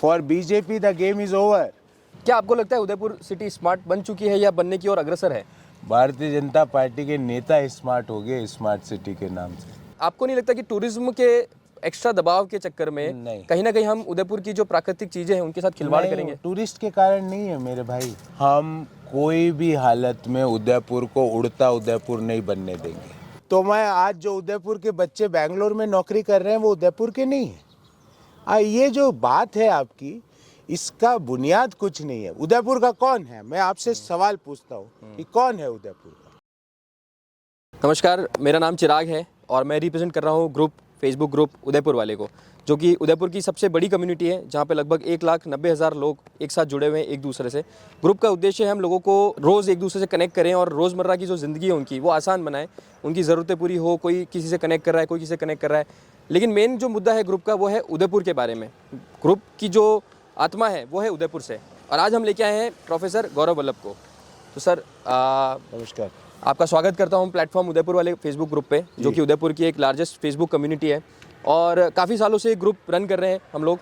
For BJP, the game is over. क्या आपको लगता है उदयपुर सिटी स्मार्ट बन चुकी है या बनने की ओर अग्रसर है? भारतीय जनता पार्टी के नेता स्मार्ट हो गए स्मार्ट सिटी के नाम से। आपको नहीं लगता कि टूरिज्म के एक्स्ट्रा दबाव के चक्कर में नहीं। कहीं ना कहीं हम उदयपुर की जो प्राकृतिक चीजें हैं उनके साथ खिलवाड़ नहीं, करेंगे? टूरिस्ट के कारण नहीं है मेरे भाई। हम कोई भी हालत में उदयपुर को उड़ता उदयपुर नहीं बनने देंगे। तो मैं आज जो उदयपुर के बच्चे बेंगलोर में नौकरी कर रहे हैं वो उदयपुर के नहीं है। ये जो बात है आपकी, इसका बुनियाद कुछ नहीं है। उदयपुर का कौन है? मैं आपसे सवाल पूछता हूँ कि कौन है उदयपुर का? नमस्कार, मेरा नाम चिराग है और मैं रिप्रेजेंट कर रहा हूँ फेसबुक ग्रुप उदयपुर वाले को, जो कि उदयपुर की सबसे बड़ी कम्युनिटी है, जहाँ पे लगभग 1,90,000 लोग एक साथ जुड़े हुए हैं एक दूसरे से। ग्रुप का उद्देश्य है हम लोगों को रोज़ एक दूसरे से कनेक्ट करें और रोज़मर्रा की जो ज़िंदगी है उनकी वो आसान बनाएं, उनकी ज़रूरतें पूरी हो। कोई किसी से कनेक्ट कर रहा है, कोई किसी से कनेक्ट कर रहा है, लेकिन मेन जो मुद्दा है ग्रुप का वो है उदयपुर के बारे में। ग्रुप की जो आत्मा है वो है उदयपुर से, और आज हम लेके आए हैं प्रोफेसर गौरव वल्लभ को। तो सर नमस्कार, आपका स्वागत करता हूँ प्लेटफॉर्म उदयपुर वाले फेसबुक ग्रुप पे, जो कि उदयपुर की एक लार्जेस्ट फेसबुक कम्युनिटी है और काफ़ी सालों से ग्रुप रन कर रहे हैं हम लोग।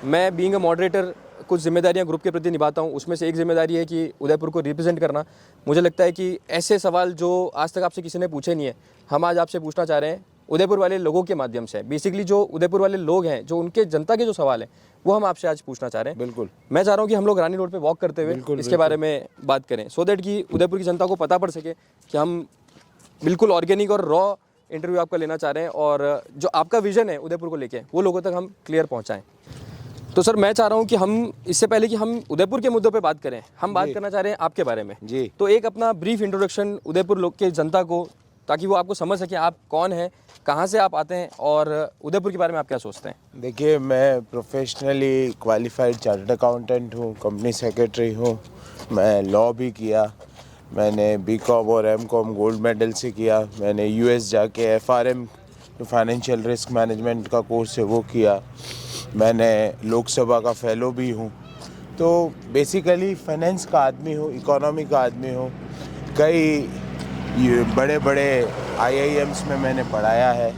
मैं बीइंग अ मॉडरेटर कुछ जिम्मेदारियां ग्रुप के प्रति निभाता हूं, उसमें से एक जिम्मेदारी है कि उदयपुर को रिप्रेजेंट करना। मुझे लगता है कि ऐसे सवाल जो आज तक आपसे किसी ने पूछे नहीं है, हम आज आपसे पूछना चाह रहे हैं उदयपुर वाले लोगों के माध्यम से। बेसिकली जो उदयपुर वाले लोग हैं, जो उनके जनता के जो सवाल हैं वो हम आपसे आज पूछना चाह रहे हैं। बिल्कुल। मैं चाह रहा हूँ कि हम लोग रानी रोड पे वॉक करते हुए इसके बारे में बात करें, सो दैट कि उदयपुर की जनता को पता पड़ सके कि हम बिल्कुल ऑर्गेनिक और रॉ इंटरव्यू आपका लेना चाह रहे हैं और जो आपका विजन है उदयपुर को लेके वो लोगों तक हम क्लियर पहुंचाएं। तो सर मैं चाह रहा हूं कि हम इससे पहले कि हम उदयपुर के मुद्दों पे बात करें, हम बात करना चाह रहे हैं आपके बारे में जी। तो एक अपना ब्रीफ इंट्रोडक्शन उदयपुर लोग के जनता को, ताकि वो आपको समझ सके आप कौन हैं, कहाँ से आप आते हैं और उदयपुर के बारे में आप क्या सोचते हैं। देखिए, मैं प्रोफेशनली क्वालिफाइड चार्टर्ड अकाउंटेंट हूँ, कंपनी सेक्रेटरी हूँ। मैं लॉ भी किया, मैंने बीकॉम और एमकॉम गोल्ड मेडल से किया। मैंने यूएस जाके एफआरएम फाइनेंशियल रिस्क मैनेजमेंट का कोर्स है वो किया। मैंने लोकसभा का फेलो भी हूँ। तो बेसिकली फाइनेंस का आदमी हूँ, इकोनॉमी का आदमी हूँ। कई बड़े बड़े आईआईएम्स में मैंने पढ़ाया है।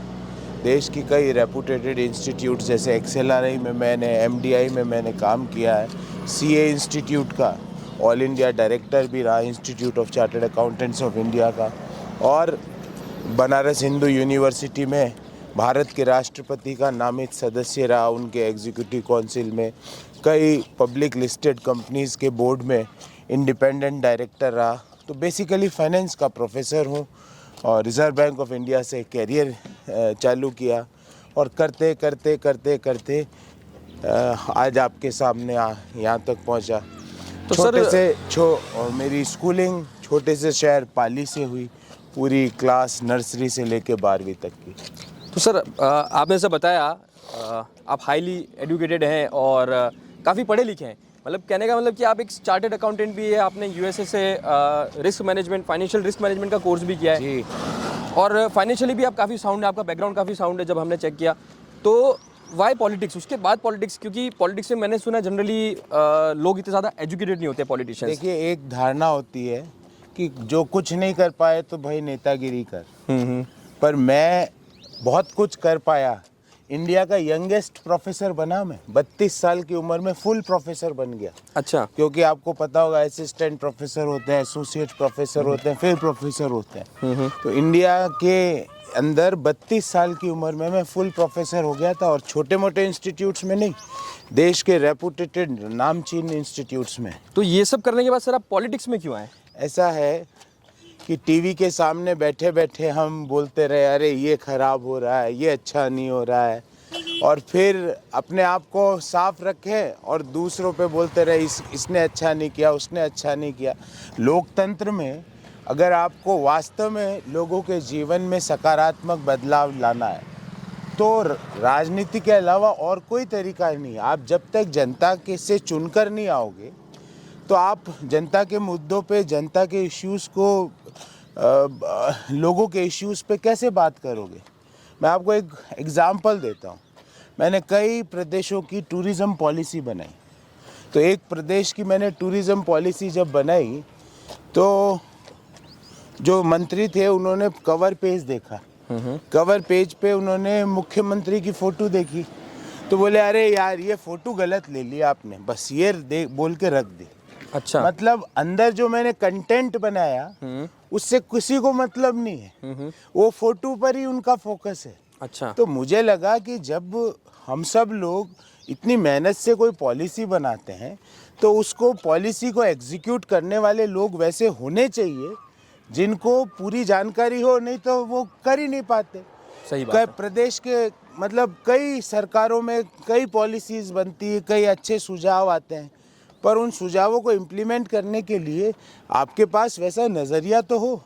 देश की कई रेपुटेटेड इंस्टीट्यूट जैसे एक्सएलआरआई में मैंने, एमडीआई में मैंने काम किया है। सीए इंस्टीट्यूट का ऑल इंडिया डायरेक्टर भी रहा, institute of chartered accountants of India का, और बनारस हिंदू यूनिवर्सिटी में भारत के राष्ट्रपति का नामित सदस्य रहा, उनके एग्जीक्यूटिव काउंसिल में। कई पब्लिक लिस्टेड कंपनीज़ के बोर्ड में इंडिपेंडेंट डायरेक्टर रहा। तो बेसिकली फाइनेंस का प्रोफेसर हूँ और रिज़र्व बैंक ऑफ इंडिया से कैरियर चालू किया और करते करते करते करते आज आपके सामने यहाँ तक पहुँचा। तो छोटे से मेरी स्कूलिंग छोटे से शहर पाली से हुई, पूरी क्लास नर्सरी से लेके 12वीं तक की। तो सर आपने जैसा बताया आप हाईली एजुकेटेड हैं और काफ़ी पढ़े लिखे हैं, मतलब कहने का मतलब कि आप एक चार्टर्ड अकाउंटेंट भी है, आपने यूएसए से risk management, financial risk management का कोर्स भी किया है जी। और फाइनेंशियली भी आप काफ़ी साउंड है, आपका बैकग्राउंड काफ़ी साउंड है जब हमने चेक किया। तो वाई पॉलिटिक्स, उसके बाद पॉलिटिक्स? क्योंकि पॉलिटिक्स में मैंने सुना जनरली लोग इतने ज़्यादा एजुकेटेड नहीं होते पॉलिटिशियंस। देखिए, एक धारणा होती है कि जो कुछ नहीं कर पाए तो भाई नेतागिरी कर। पर मैं बहुत कुछ कर पाया। इंडिया का यंगेस्ट प्रोफेसर बना मैं, 32 साल की उम्र में फुल प्रोफेसर बन गया। अच्छा। क्योंकि आपको पता होगा असिस्टेंट प्रोफेसर होते हैं, एसोसिएट प्रोफेसर होते हैं, फिर प्रोफेसर होते हैं। तो इंडिया के अंदर 32 साल की उम्र में मैं फुल प्रोफेसर हो गया था, और छोटे मोटे इंस्टीट्यूट्स में नहीं, देश के रेपुटेटेड नामचीन इंस्टीट्यूट्स में। तो ये सब करने के बाद सर आप पॉलिटिक्स में क्यों आए? ऐसा है कि टीवी के सामने बैठे बैठे हम बोलते रहे, अरे ये ख़राब हो रहा है, ये अच्छा नहीं हो रहा है, और फिर अपने आप को साफ रखें और दूसरों पे बोलते रहे इसने अच्छा नहीं किया, उसने अच्छा नहीं किया। लोकतंत्र में अगर आपको वास्तव में लोगों के जीवन में सकारात्मक बदलाव लाना है तो राजनीति के अलावा और कोई तरीका नहीं। आप जब तक जनता के से चुनकर नहीं आओगे तो आप जनता के मुद्दों पे, जनता के इश्यूज़ को, लोगों के इश्यूज़ पे कैसे बात करोगे। मैं आपको एक एग्ज़ाम्पल देता हूँ। मैंने कई प्रदेशों की टूरिज़्म पॉलिसी बनाई। तो एक प्रदेश की मैंने टूरिज़्म पॉलिसी जब बनाई तो जो मंत्री थे उन्होंने कवर पेज देखा। कवर पेज पे उन्होंने मुख्यमंत्री की फ़ोटो देखी। तो बोले अरे यार ये फ़ोटो गलत ले लिया आपने, बस ये दे बोल के रख दी। अच्छा। मतलब अंदर जो मैंने कंटेंट बनाया उससे किसी को मतलब नहीं है, वो फोटो पर ही उनका फोकस है। अच्छा। तो मुझे लगा कि जब हम सब लोग इतनी मेहनत से कोई पॉलिसी बनाते हैं तो उसको पॉलिसी को एग्जीक्यूट करने वाले लोग वैसे होने चाहिए जिनको पूरी जानकारी हो, नहीं तो वो कर ही नहीं पाते। सही बात कई है। प्रदेश के मतलब कई सरकारों में कई पॉलिसीज बनती है, कई अच्छे सुझाव आते हैं, पर उन सुझावों को इम्प्लीमेंट करने के लिए आपके पास वैसा नज़रिया तो हो।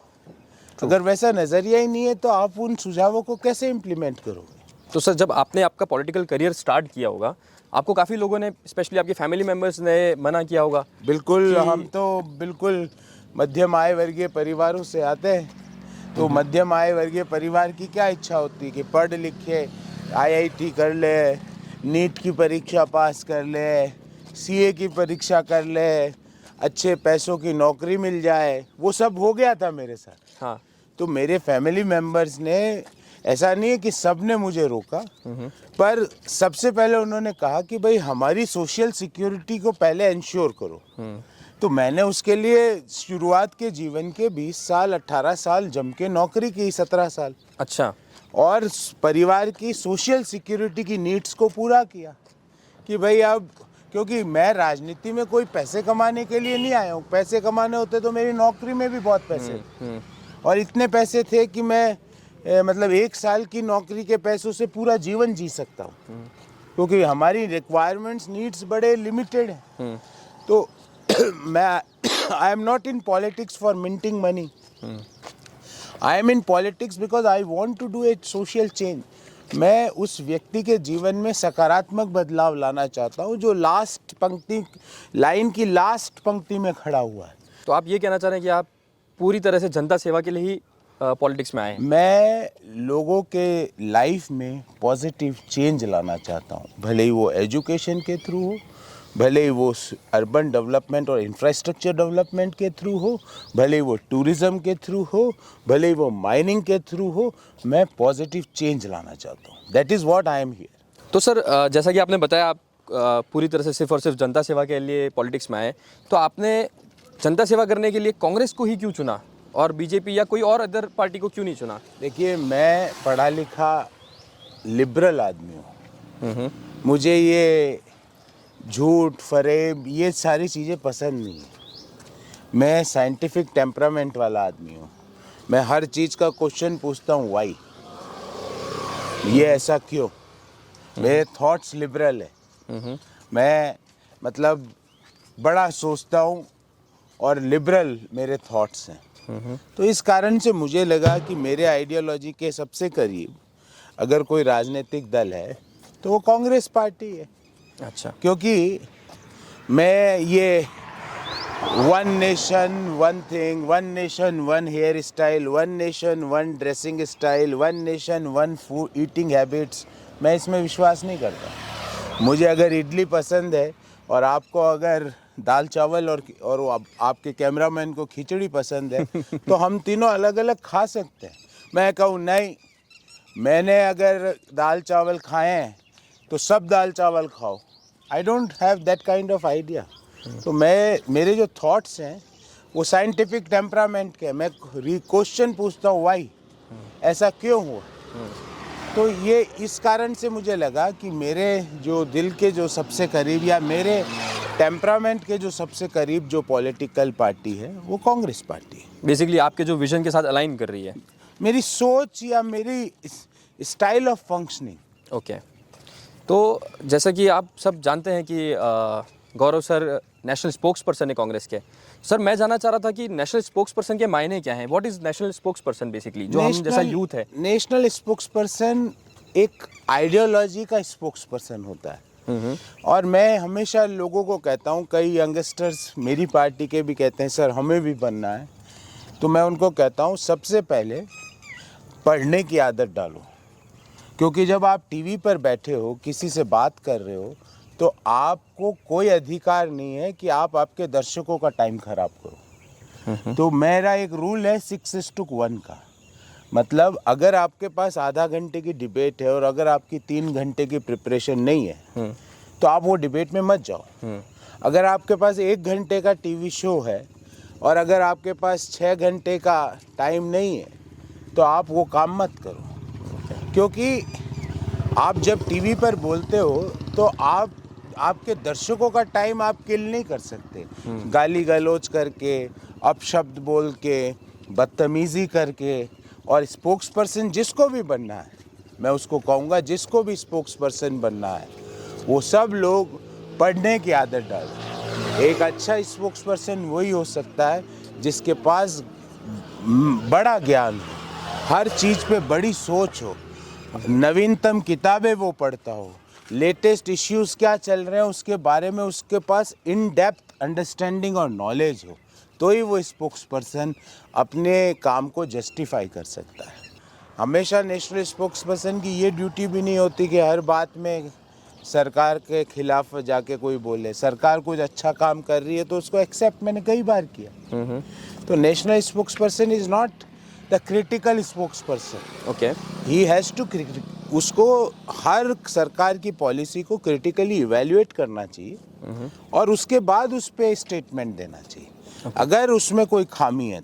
अगर वैसा नज़रिया ही नहीं है तो आप उन सुझावों को कैसे इम्प्लीमेंट करोगे? तो सर जब आपने आपका पॉलिटिकल करियर स्टार्ट किया होगा, आपको काफ़ी लोगों ने, स्पेशली आपके फैमिली मेम्बर्स ने मना किया होगा। बिल्कुल, हम तो बिल्कुल मध्यम आय वर्गीय परिवारों से आते हैं, तो मध्यम आय वर्गीय परिवार की क्या इच्छा होती है कि पढ़ लिखे आईआईटी कर ले, नीट की परीक्षा पास कर ले, सीए की परीक्षा कर ले, अच्छे पैसों की नौकरी मिल जाए। वो सब हो गया था मेरे साथ। हाँ। तो मेरे फैमिली मेम्बर्स ने, ऐसा नहीं है कि सब ने मुझे रोका, पर सबसे पहले उन्होंने कहा कि भाई हमारी सोशल सिक्योरिटी को पहले इंश्योर करो। तो मैंने उसके लिए शुरुआत के जीवन के 20 साल 18 साल जम के नौकरी की, 17 साल, अच्छा। और परिवार की सोशल सिक्योरिटी की नीड्स को पूरा किया कि भाई अब, क्योंकि मैं राजनीति में कोई पैसे कमाने के लिए नहीं आया हूँ। पैसे कमाने होते तो मेरी नौकरी में भी बहुत पैसे थे, और इतने पैसे थे कि मैं मतलब 1 साल की नौकरी के पैसों से पूरा जीवन जी सकता हूँ, क्योंकि हमारी रिक्वायरमेंट्स नीड्स बड़े लिमिटेड हैं। तो मैं I am not in politics for minting money, I am in politics because I want to do a social change. मैं उस व्यक्ति के जीवन में सकारात्मक बदलाव लाना चाहता हूँ जो लास्ट पंक्ति, लाइन की लास्ट पंक्ति में खड़ा हुआ है। तो आप ये कहना चाह रहे हैं कि आप पूरी तरह से जनता सेवा के लिए ही पॉलिटिक्स में आए हैं? मैं लोगों के लाइफ में पॉजिटिव चेंज लाना चाहता हूँ, भले ही वो एजुकेशन के थ्रू हो, भले ही वो अर्बन डेवलपमेंट और इंफ्रास्ट्रक्चर डेवलपमेंट के थ्रू हो, भले ही वो टूरिज़्म के थ्रू हो, भले ही वो माइनिंग के थ्रू हो, मैं पॉजिटिव चेंज लाना चाहता हूँ। That is what I am here. तो सर जैसा कि आपने बताया, आप पूरी तरह से सिर्फ और सिर्फ जनता सेवा के लिए पॉलिटिक्स में आए, तो आपने जनता सेवा करने के लिए कांग्रेस को ही क्यों चुना और बीजेपी या कोई और अदर पार्टी को क्यों नहीं चुना? देखिए, मैं पढ़ा लिखा लिबरल आदमी हूँ। मुझे ये झूठ फरेब ये सारी चीज़ें पसंद नहीं है। मैं साइंटिफिक टेम्परामेंट वाला आदमी हूँ। मैं हर चीज़ का क्वेश्चन पूछता हूँ, वाई, ये ऐसा क्यों। मेरे थॉट्स लिबरल है। मैं मतलब बड़ा सोचता हूँ और लिबरल मेरे थॉट्स हैं। तो इस कारण से मुझे लगा कि मेरे आइडियोलॉजी के सबसे करीब अगर कोई राजनीतिक दल है तो वो कांग्रेस पार्टी है। अच्छा। क्योंकि मैं ये one nation one thing, one nation one hair style, one nation one dressing style, one nation one food eating habits, मैं इसमें विश्वास नहीं करता। मुझे अगर इडली पसंद है और आपको अगर दाल चावल और आपके कैमरामैन को खिचड़ी पसंद है तो हम तीनों अलग अलग खा सकते हैं। मैं कहूँ नहीं, मैंने अगर दाल चावल खाए हैं तो सब दाल चावल खाओ, I don't have that kind of idea. तो मेरे जो थॉट्स हैं वो साइंटिफिक टेम्परामेंट के, मैं क्वेश्चन पूछता हूँ, वाई, ऐसा क्यों हुआ। तो ये इस कारण से मुझे लगा कि मेरे जो दिल के जो सबसे करीब या मेरे टेम्परामेंट के जो सबसे करीब जो पॉलिटिकल पार्टी है वो कांग्रेस पार्टी है। बेसिकली आपके जो विजन के साथ अलाइन कर रही है, मेरी सोच या मेरी स्टाइल ऑफ फंक्शनिंग। ओके। तो जैसा कि आप सब जानते हैं कि गौरव सर नेशनल स्पोक्स पर्सन है कांग्रेस के। सर मैं जानना चाह रहा था कि नेशनल स्पोक्स पर्सन के मायने क्या हैं? What is national spokes person basically, जो हम जैसा यूथ है? नेशनल स्पोक्स पर्सन एक आइडियोलॉजी का स्पोक्स पर्सन होता है। और मैं हमेशा लोगों को कहता हूँ, कई यंगस्टर्स मेरी पार्टी के भी कहते हैं सर हमें भी बनना है, तो मैं उनको कहता हूँ सबसे पहले पढ़ने की आदत डालो। क्योंकि जब आप टीवी पर बैठे हो, किसी से बात कर रहे हो, तो आपको कोई अधिकार नहीं है कि आप आपके दर्शकों का टाइम खराब करो। तो मेरा एक रूल है 6:1 का, मतलब अगर आपके पास आधा घंटे की डिबेट है और अगर आपकी 3 घंटे की प्रिपरेशन नहीं है तो आप वो डिबेट में मत जाओ। अगर आपके पास 1 घंटे का टीवी शो है और अगर आपके पास 6 घंटे का टाइम नहीं है तो आप वो काम मत करो। क्योंकि आप जब टीवी पर बोलते हो तो आपके दर्शकों का टाइम आप किल नहीं कर सकते। गाली गलौज करके, अपशब्द बोल के, बदतमीज़ी करके। और स्पोक्स पर्सन जिसको भी बनना है, मैं उसको कहूँगा जिसको भी स्पोक्स पर्सन बनना है, वो सब लोग पढ़ने की आदत डालें। एक अच्छा स्पोक्स पर्सन वही हो सकता है जिसके पास बड़ा ज्ञान हो, हर चीज़ पे बड़ी सोच हो, नवीनतम किताबें वो पढ़ता हो, लेटेस्ट इश्यूज क्या चल रहे हैं उसके बारे में उसके पास इन डेप्थ अंडरस्टैंडिंग और नॉलेज हो, तो ही वो स्पोक्स पर्सन अपने काम को जस्टिफाई कर सकता है। हमेशा नेशनल स्पोक्स पर्सन की ये ड्यूटी भी नहीं होती कि हर बात में सरकार के खिलाफ जाके कोई बोले। सरकार कुछ अच्छा काम कर रही है तो उसको एक्सेप्ट मैंने कई बार किया। तो national spokesperson is not the critical spokesperson. Okay. He has to उसको हर सरकार की पॉलिसी को क्रिटिकली इवेल्युएट करना चाहिए और उसके बाद उस पर स्टेटमेंट देना चाहिए। अगर उसमें कोई खामी है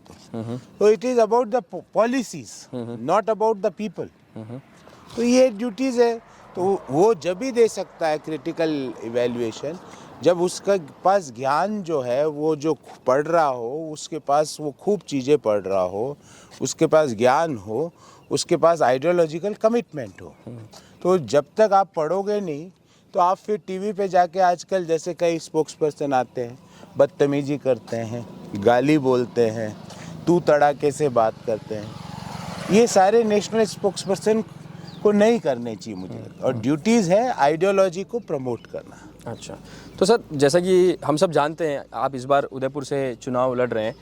तो it is about the policies, not about the people. तो ये ड्यूटीज़ है, तो वो जब भी दे सकता है क्रिटिकल इवेल्युएशन जब उसका पास ज्ञान जो है वो जो पढ़ रहा हो, उसके पास वो खूब चीज़ें पढ़ रहा हो, उसके पास ज्ञान हो, उसके पास आइडियोलॉजिकल कमिटमेंट हो। तो जब तक आप पढ़ोगे नहीं तो आप फिर टीवी पे जाके आजकल जैसे कई स्पोक्स पर्सन आते हैं, बदतमीजी करते हैं, गाली बोलते हैं, तू तड़ाके से बात करते हैं। ये सारे नेशनल स्पोक्स पर्सन को नहीं करने चाहिए मुझे लगता। और ड्यूटीज़ है आइडियोलॉजी को प्रमोट करना। अच्छा, तो सर जैसा कि हम सब जानते हैं आप इस बार उदयपुर से चुनाव लड़ रहे हैं,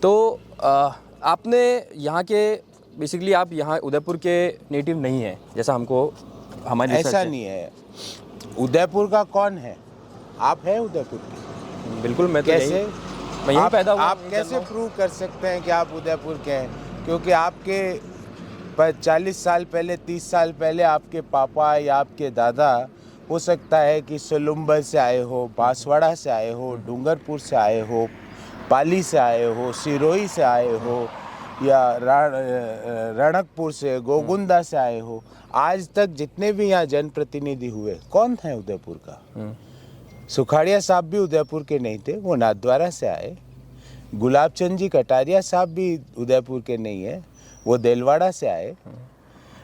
तो आपने यहाँ के बेसिकली आप यहाँ उदयपुर के नेटिव नहीं हैं जैसा हमको हमारी ऐसा नहीं है। उदयपुर का कौन है? आप हैं उदयपुर के? बिल्कुल, मैं तो कैसे? मैं यहीं पैदा हुआ। आप कैसे प्रूव कर सकते हैं कि आप उदयपुर के हैं? क्योंकि आपके 40 साल पहले, 30 साल पहले आपके पापा या आपके दादा हो सकता है कि सोलुम्बर से आए हो, बांसवाड़ा से आए हो, डूंगरपुर से आए हो, पाली से आए हो, सिरोही से आए हो या रणकपुर से, गोगुंदा से आए हो। आज तक जितने भी यहाँ जनप्रतिनिधि हुए, कौन है उदयपुर का? सुखाड़िया साहब भी उदयपुर के नहीं थे, वो नाथद्वारा से आए। गुलाब चंद जी कटारिया साहब भी उदयपुर के नहीं है, वो देलवाड़ा से आए।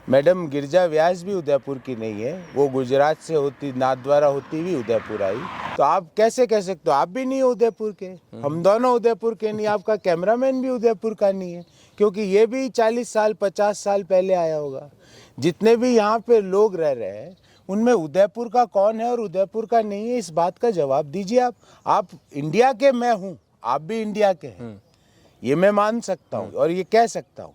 मैडम गिरजा व्यास भी उदयपुर की नहीं है, वो गुजरात से होती, नाथद्वारा होती हुई उदयपुर आई। तो आप कैसे कह सकते हो? आप भी नहीं हो उदयपुर के, हम दोनों उदयपुर के नहीं, आपका कैमरामैन भी उदयपुर का नहीं है, क्योंकि ये भी 40 साल 50 साल पहले आया होगा। जितने भी यहाँ पे लोग रह रहे हैं उनमें उदयपुर का कौन है और उदयपुर का नहीं है, इस बात का जवाब दीजिए आप इंडिया के, मैं हूँ, आप भी इंडिया के हैं, ये मैं मान सकता हूँ और ये कह सकता हूँ,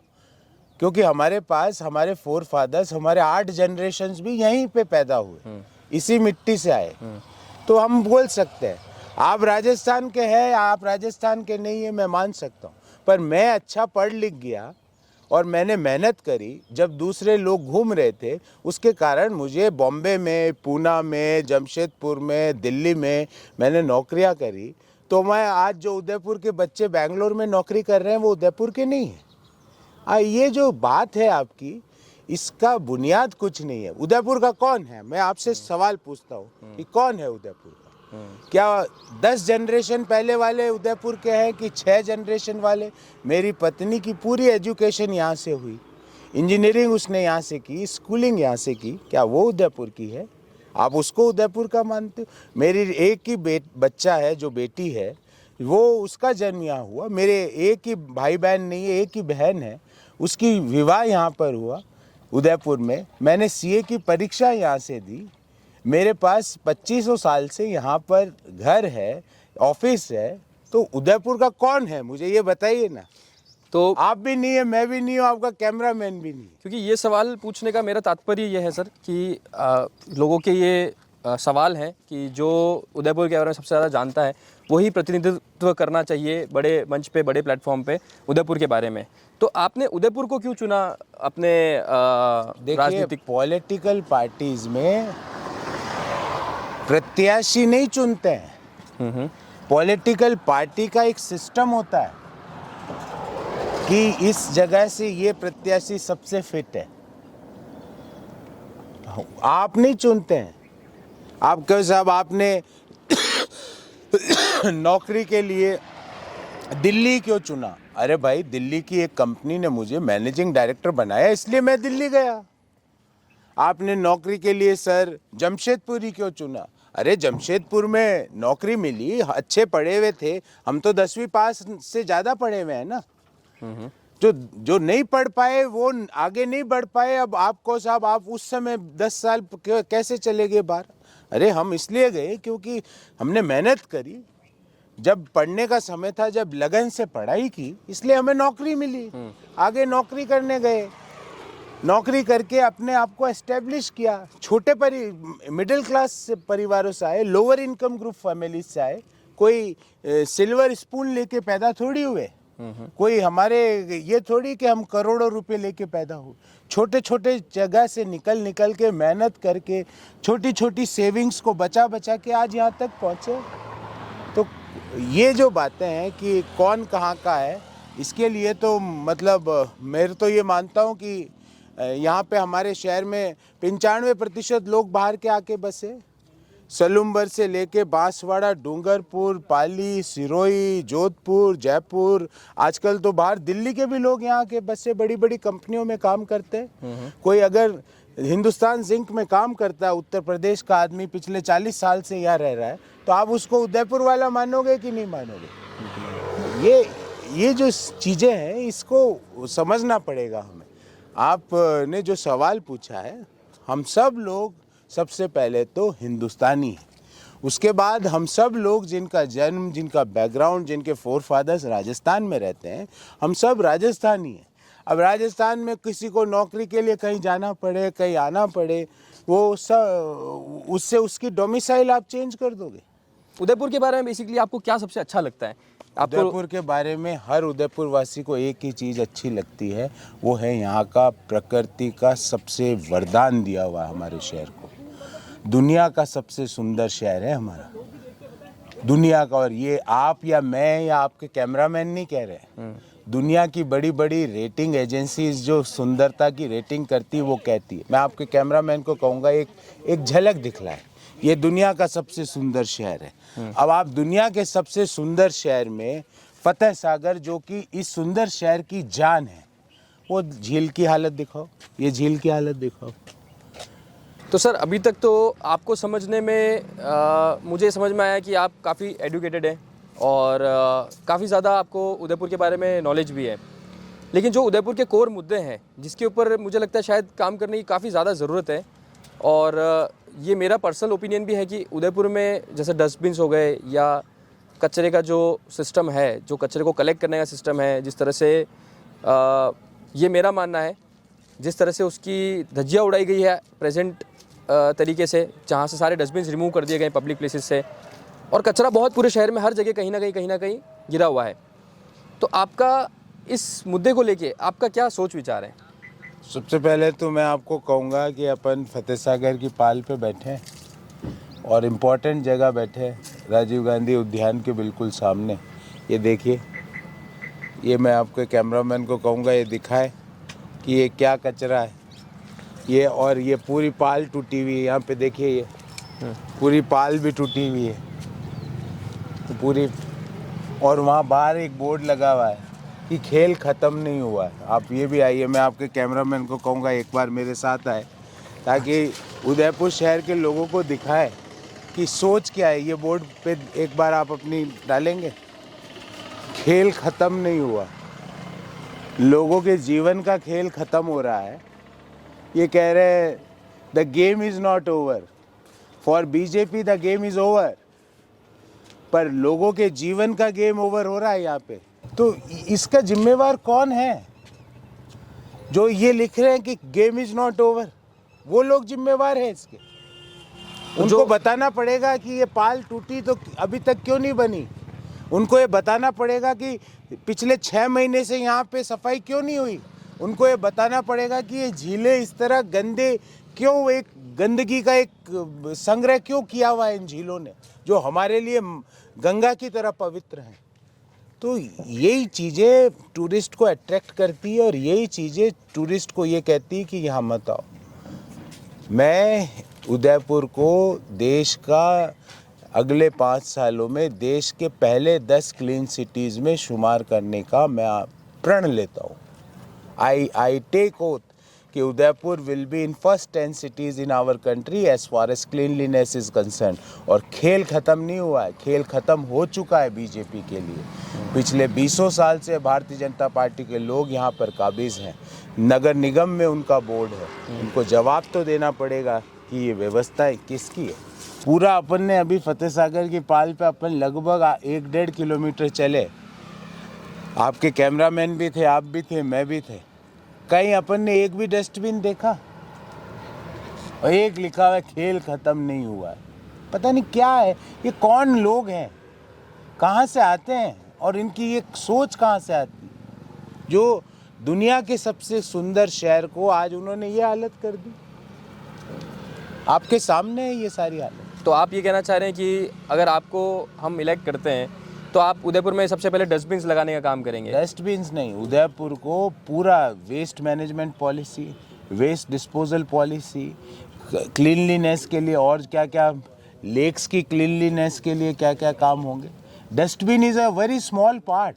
क्योंकि हमारे पास हमारे फोर फादर्स, हमारे 8 जनरेशन्स भी यहीं पे पैदा हुए, इसी मिट्टी से आए। तो हम बोल सकते हैं आप राजस्थान के हैं, आप राजस्थान के नहीं है, मैं मान सकता हूँ। पर मैं अच्छा पढ़ लिख गया और मैंने मेहनत करी, जब दूसरे लोग घूम रहे थे उसके कारण मुझे बॉम्बे में, पूना में, जमशेदपुर में, दिल्ली में मैंने नौकरियां करी। तो मैं आज जो उदयपुर के बच्चे बेंगलोर में नौकरी कर रहे हैं वो उदयपुर के नहीं हैं। ये जो बात है आपकी, इसका बुनियाद कुछ नहीं है। उदयपुर का कौन है? मैं आपसे सवाल पूछता हूँ कि कौन है उदयपुर का? क्या 10 जनरेशन पहले वाले उदयपुर के हैं कि 6 जनरेशन वाले? मेरी पत्नी की पूरी एजुकेशन यहाँ से हुई, इंजीनियरिंग उसने यहाँ से की, स्कूलिंग यहाँ से की, क्या वो उदयपुर की है? आप उसको उदयपुर का मानते हो? मेरी एक ही बच्चा है जो बेटी है, वो उसका जन्म यहाँ हुआ। मेरे एक ही भाई बहन नहीं है, एक ही बहन है, उसकी विवाह यहाँ पर हुआ उदयपुर में। मैंने सीए की परीक्षा यहाँ से दी। मेरे पास 2500 साल से यहाँ पर घर है, ऑफिस है। तो उदयपुर का कौन है मुझे ये बताइए ना। तो आप भी नहीं है, मैं भी नहीं हूँ, आपका कैमरामैन भी नहीं। क्योंकि ये सवाल पूछने का मेरा तात्पर्य ये है सर कि लोगों के ये सवाल है कि जो उदयपुर के बारे में सबसे ज़्यादा जानता है वही प्रतिनिधित्व करना चाहिए बड़े मंच पे, बड़े प्लेटफॉर्म पे उदयपुर के बारे में। तो आपने उदयपुर को क्यों चुना अपने देखिए, राजनीतिक? पॉलिटिकल पार्टीज में प्रत्याशी नहीं चुनते हैं। पॉलिटिकल पार्टी का एक सिस्टम होता है कि इस जगह से ये प्रत्याशी सबसे फिट है। आप नहीं चुनते हैं। आप कहो साहब आपने नौकरी के लिए दिल्ली क्यों चुना? अरे भाई, दिल्ली की एक कंपनी ने मुझे मैनेजिंग डायरेक्टर बनाया, इसलिए मैं दिल्ली गया। आपने नौकरी के लिए सर जमशेदपुर ही क्यों चुना? अरे जमशेदपुर में नौकरी मिली, अच्छे पढ़े हुए थे, हम तो 10वीं पास से ज़्यादा पढ़े हुए हैं ना। जो नहीं पढ़ पाए वो आगे नहीं बढ़ पाए। अब आपको साहब, आप उस समय 10 साल कैसे चले गए बाहर? अरे हम इसलिए गए क्योंकि हमने मेहनत करी, जब पढ़ने का समय था, जब लगन से पढ़ाई की, इसलिए हमें नौकरी मिली। आगे नौकरी करने गए, नौकरी करके अपने आप को एस्टेब्लिश किया। छोटे मिडिल क्लास परिवारों से आए, लोअर इनकम ग्रुप फैमिली से आए। कोई सिल्वर स्पून लेके पैदा थोड़ी हुए। कोई हमारे ये थोड़ी कि हम करोड़ों रुपए लेके पैदा हुए। छोटे छोटे जगह से निकल के मेहनत करके छोटी छोटी सेविंग्स को बचा बचा के आज यहाँ तक पहुँचे। तो ये जो बातें हैं कि कौन कहाँ का है, इसके लिए तो मतलब मैं तो ये मानता हूँ कि यहाँ पे हमारे शहर में 95% लोग बाहर के आके बसे। सलूम्बर से लेके बांसवाड़ा, डूंगरपुर, पाली, सिरोही, जोधपुर, जयपुर, आजकल तो बाहर दिल्ली के भी लोग यहाँ के बसे, बड़ी बड़ी कंपनियों में काम करते हैं। कोई अगर हिंदुस्तान जिंक में काम करता है, उत्तर प्रदेश का आदमी, पिछले 40 साल से यहाँ रह रहा है, तो आप उसको उदयपुर वाला मानोगे कि नहीं मानोगे? ये जो चीज़ें हैं, इसको समझना पड़ेगा हमें। आपने जो सवाल पूछा है, हम सब लोग सबसे पहले तो हिंदुस्तानी हैं। उसके बाद हम सब लोग जिनका जन्म, जिनका बैकग्राउंड, जिनके फोरफादर्स राजस्थान में रहते हैं, हम सब राजस्थानी हैं। अब राजस्थान में किसी को नौकरी के लिए कहीं जाना पड़े, कहीं आना पड़े, वो सब उससे उसकी डोमिसाइल आप चेंज कर दोगे। उदयपुर के बारे में बेसिकली आपको क्या सबसे अच्छा लगता है? आपको उदयपुर के बारे में हर उदयपुर वासी को एक ही चीज़ अच्छी लगती है, वो है यहाँ का प्रकृति का सबसे वरदान दिया हुआ हमारे शहर को। दुनिया का सबसे सुंदर शहर है हमारा, दुनिया का। और ये आप या मैं या आपके कैमरामैन नहीं कह रहे, दुनिया की बड़ी बड़ी रेटिंग एजेंसीज जो सुंदरता की रेटिंग करती है वो कहती है। मैं आपके कैमरामैन को कहूँगा एक झलक दिखलाए, ये दुनिया का सबसे सुंदर शहर है। अब आप दुनिया के सबसे सुंदर शहर में फतेह सागर, जो कि इस सुंदर शहर की जान है, वो झील की हालत दिखाओ, ये झील की हालत दिखाओ। तो सर, अभी तक तो आपको समझने में मुझे समझ में आया कि आप काफ़ी एडुकेटेड हैं और काफ़ी ज़्यादा आपको उदयपुर के बारे में नॉलेज भी है। लेकिन जो उदयपुर के कोर मुद्दे हैं, जिसके ऊपर मुझे लगता है शायद काम करने की काफ़ी ज़्यादा ज़रूरत है, और ये मेरा पर्सनल ओपिनियन भी है कि उदयपुर में जैसे डस्टबिन्स हो गए या कचरे का जो सिस्टम है, जो कचरे को कलेक्ट करने का सिस्टम है, जिस तरह से ये मेरा मानना है, जिस तरह से उसकी धज्जियाँ उड़ाई गई है प्रेजेंट तरीके से, जहाँ से सारे डस्टबिन्स रिमूव कर दिए गए पब्लिक प्लेसेस से, और कचरा बहुत पूरे शहर में हर जगह कहीं ना कहीं गिरा हुआ है। तो आपका इस मुद्दे को लेके आपका क्या सोच विचार है? सबसे पहले तो मैं आपको कहूँगा कि अपन फतेह सागर की पाल पे बैठे और इम्पोर्टेंट जगह बैठे, राजीव गांधी उद्यान के बिल्कुल सामने। ये देखिए, ये मैं आपके कैमरामैन को कहूँगा ये दिखाए कि ये क्या कचरा है ये, और ये पूरी पाल टूटी हुई है। यहाँ पे देखिए, ये पूरी पाल भी टूटी हुई है तो पूरी। और वहाँ बाहर एक बोर्ड लगा हुआ है कि खेल ख़त्म नहीं हुआ है। आप ये भी आइए, मैं आपके कैमरामैन को कहूँगा एक बार मेरे साथ आए, ताकि उदयपुर शहर के लोगों को दिखाए कि सोच क्या है। ये बोर्ड पे एक बार आप अपनी डालेंगे, खेल ख़त्म नहीं हुआ, लोगों के जीवन का खेल ख़त्म हो रहा है। ये कह रहे हैं the game is not over, for BJP the game is over, पर लोगों के जीवन का गेम ओवर हो रहा है यहाँ पे। तो इसका जिम्मेवार कौन है? जो ये लिख रहे हैं कि गेम इज़ नॉट ओवर, वो लोग जिम्मेवार हैं इसके। उनको बताना पड़ेगा कि ये पाल टूटी तो अभी तक क्यों नहीं बनी। उनको ये बताना पड़ेगा कि पिछले 6 महीने से यहाँ पे सफाई क्यों नहीं हुई। उनको ये बताना पड़ेगा कि ये झीलें इस तरह गंदे क्यों, एक गंदगी का एक संग्रह क्यों किया हुआ है इन झीलों ने, जो हमारे लिए गंगा की तरह पवित्र हैं। तो यही चीज़ें टूरिस्ट को अट्रैक्ट करती है और यही चीज़ें टूरिस्ट को ये कहती है कि यहाँ मत आओ। मैं उदयपुर को देश का अगले 5 सालों में देश के पहले 10 क्लीन सिटीज़ में शुमार करने का मैं प्रण लेता हूँ। आई टेक ओथ कि Udaipur will be in first 10 cities in our country as far as cleanliness is concern. और खेल ख़त्म नहीं हुआ है, खेल ख़त्म हो चुका है बीजेपी के लिए। पिछले 20 साल से भारतीय जनता पार्टी के लोग यहाँ पर काबिज़ हैं, नगर निगम में उनका बोर्ड है। उनको जवाब तो देना पड़ेगा कि ये व्यवस्था किसकी है। पूरा अपन ने अभी फतेह सागर की पाल पे अपन लगभग 1-1.5 किलोमीटर चले। आपके कैमरामैन भी थे, आप भी थे, मैं भी थे। कहीं अपन ने एक भी डस्टबिन देखा? और एक लिखा हुआ है खेल ख़त्म नहीं हुआ है। पता नहीं क्या है, ये कौन लोग हैं, कहाँ से आते हैं और इनकी ये सोच कहाँ से आती है, जो दुनिया के सबसे सुंदर शहर को आज उन्होंने ये हालत कर दी। आपके सामने है ये सारी हालत। तो आप ये कहना चाह रहे हैं कि अगर आपको हम इलेक्ट करते हैं तो आप उदयपुर में सबसे पहले डस्टबिन्स लगाने का काम करेंगे? डस्टबिन्स नहीं, उदयपुर को पूरा waste management policy, waste disposal policy, cleanliness के लिए और क्या क्या, लेक्स की क्लीनलीनेस के लिए क्या क्या काम होंगे। Dustbin is a very small part.